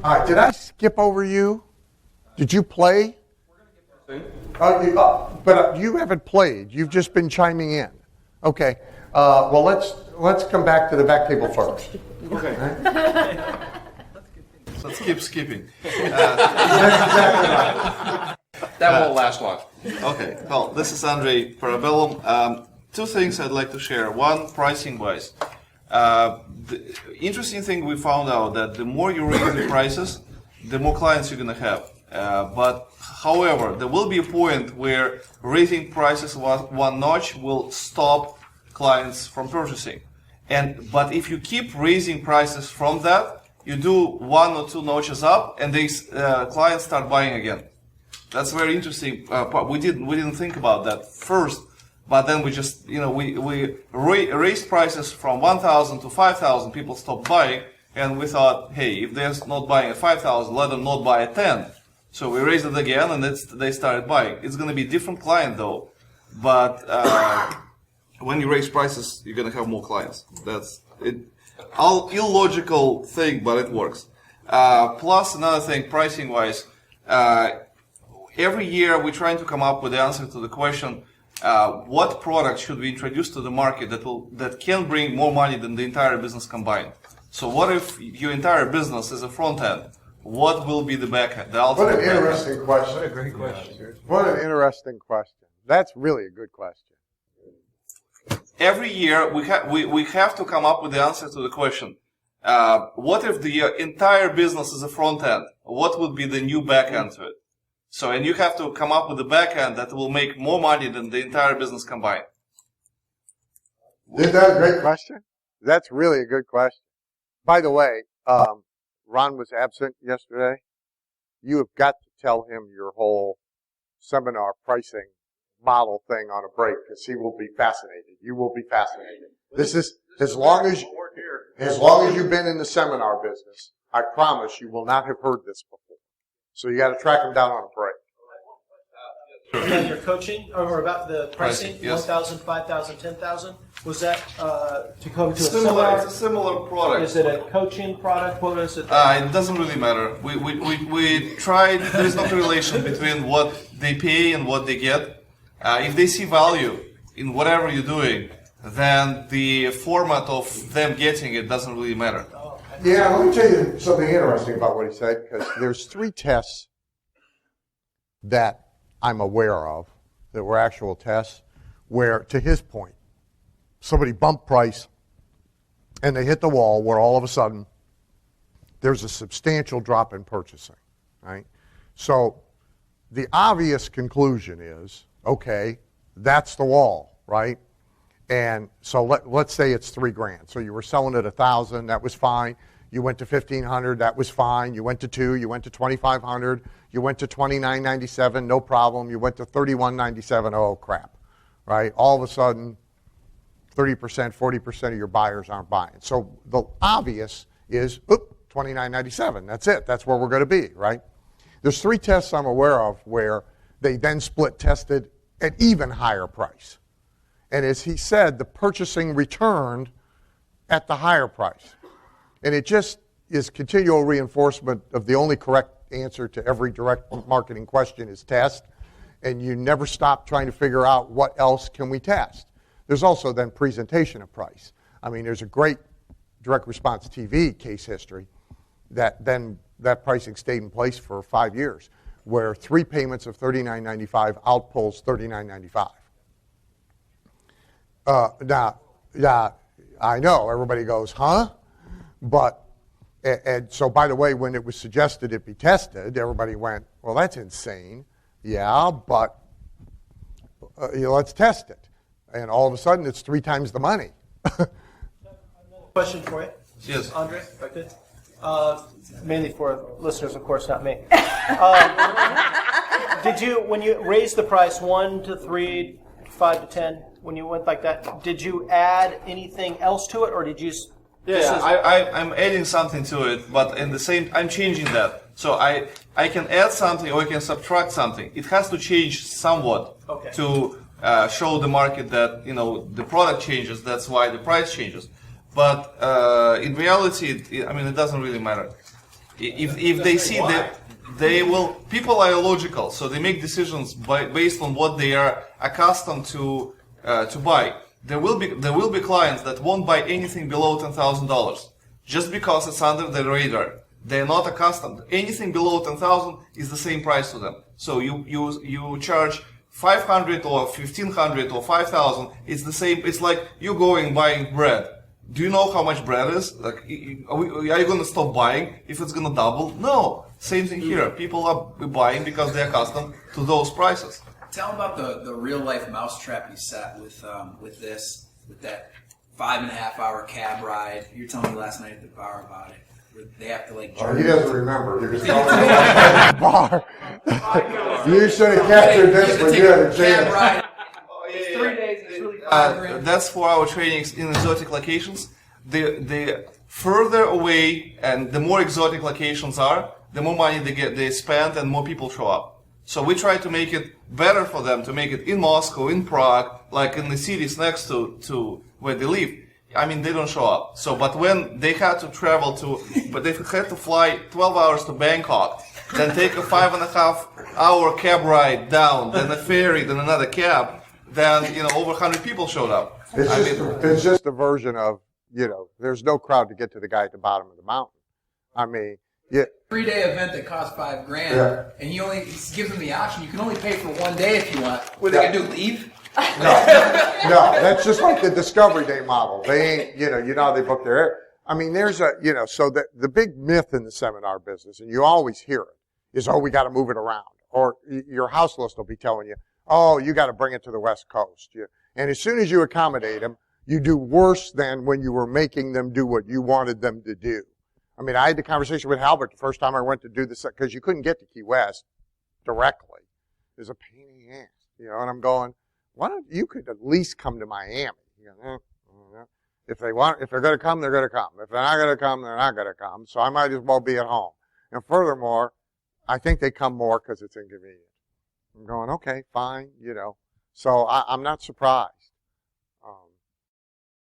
All right, did I skip over you? Did you play? But you haven't played. You've just been chiming in. Okay. Well, let's come back to the back table first. Okay. Right? Let's keep skipping. Exactly right. That won't last long. Okay. Well, this is Andrei Parabellum. Two things I'd like to share. One, pricing-wise. The interesting thing we found out that the more you raise the prices, the more clients you're going to have. But however, there will be a point where raising prices one notch will stop clients from purchasing. But if you keep raising prices from that, you do one or two notches up, and these clients start buying again. That's very interesting. We didn't think about that first. But then we just, we raised prices from 1,000 to 5,000. People stopped buying, and we thought, hey, if they're not buying at 5,000, let them not buy at 10. So we raised it again, and they started buying. It's going to be a different client though, but when you raise prices, you're going to have more clients. That's it. Illogical thing, but it works. Plus another thing, pricing wise, every year we're trying to come up with the answer to the question. What product should we introduce to the market that can bring more money than the entire business combined? So what if your entire business is a front end? What will be the back end? What an interesting question. What a great question. What an interesting question. That's really a good question. Every year we have to come up with the answer to the question. What if the entire business is a front end? What would be the new back end to it? So, and you have to come up with a back end that will make more money than the entire business combined. Isn't that a great question? That's really a good question. By the way, Ron was absent yesterday. You have got to tell him your whole seminar pricing model thing on a break, because he will be fascinated. You will be fascinated. This is as long as you've been in the seminar business, I promise you will not have heard this before. So you got to track them down on a break. And your coaching, or about the pricing, yes. 1,000, 5,000, 10,000, was that to come to It's a similar product. Is it a coaching product? What is it? It doesn't really matter. We tried. There is no correlation between what they pay and what they get. If they see value in whatever you're doing, then the format of them getting it doesn't really matter. Yeah, let me tell you something interesting about what he said, because there's 3 tests that I'm aware of that were actual tests where, to his point, somebody bumped price and they hit the wall where all of a sudden there's a substantial drop in purchasing, right? So the obvious conclusion is, okay, that's the wall, right? And so let's say it's $3,000. So you were selling at 1,000, that was fine. You went to 1,500, that was fine. You went to 2, you went to 2,500, you went to 29.97, no problem. You went to 31.97, oh crap, right? All of a sudden, 30%, 40% of your buyers aren't buying. So the obvious is, 29.97. That's it. That's where we're going to be, right? There's 3 tests I'm aware of where they then split tested at even higher price. And as he said, the purchasing returned at the higher price. And it just is continual reinforcement of the only correct answer to every direct marketing question is test. And you never stop trying to figure out what else can we test. There's also then presentation of price. I mean, there's a great direct response TV case history that then that pricing stayed in place for 5 years, where 3 payments of $39.95 outpulls $39.95. Now, I know everybody goes, huh? But, and so by the way, when it was suggested it be tested, everybody went, well, that's insane. Yeah, but let's test it. And all of a sudden, it's 3 times the money. Question for you. Yes. Andrei, if I could. Mainly for listeners, of course, not me. Did you, when you raised the price 1 to 3, 5 to 10, when you went like that, did you add anything else to it, or did you? I'm adding something to it, but in the same, I'm changing that. So I can add something or I can subtract something. It has to change somewhat to show the market that the product changes. That's why the price changes. But in reality, it doesn't really matter. If they see that they will, people are illogical, so they make decisions based on what they are accustomed to buy. There will be clients that won't buy anything below $10,000 just because it's under the radar. They're not accustomed. Anything below 10,000 is the same price to them. So you charge 500 or 1,500 or 5,000. It's the same. It's like you going buying bread. Do you know how much bread is? Like, are you going to stop buying if it's going to double? No. Same thing here. People are buying because they're accustomed to those prices. Tell them about the real life mousetrap you set with that 5.5 hour cab ride. You were telling me last night at the bar about it. They have to like. He doesn't remember. You're just telling him at the bar. You should have captured this when you had a chance. It's 3 days. It's really that's for our trainings in exotic locations. The further away and the more exotic locations are, the more money they spend, and more people show up. So we try to make it better for them, to make it in Moscow, in Prague, like in the cities next to where they live. I mean, they don't show up. So, but when they had to travel but they had to fly 12 hours to Bangkok, then take a 5.5 hour cab ride down, then a ferry, then another cab, then, over 100 people showed up. It's just a version of, there's no crowd to get to the guy at the bottom of the mountain. I mean, yeah. 3-day event that costs $5,000, and he gives them the option. You can only pay for 1 day if you want. What are they gonna do? Leave? No, that's just like the Discovery Day model. They ain't, you know how they book their air. I mean, there's so the big myth in the seminar business, and you always hear it, is, we got to move it around. Or your house list will be telling you, you got to bring it to the West Coast. And as soon as you accommodate them, you do worse than when you were making them do what you wanted them to do. I mean, I had the conversation with Halbert the first time I went to do this, because you couldn't get to Key West directly. It was a pain in the ass, and I'm going, you could at least come to Miami. If they're going to come, they're going to come. If they're not going to come, they're not going to come. So I might as well be at home. And furthermore, I think they come more because it's inconvenient. I'm going, okay, fine, So I'm not surprised.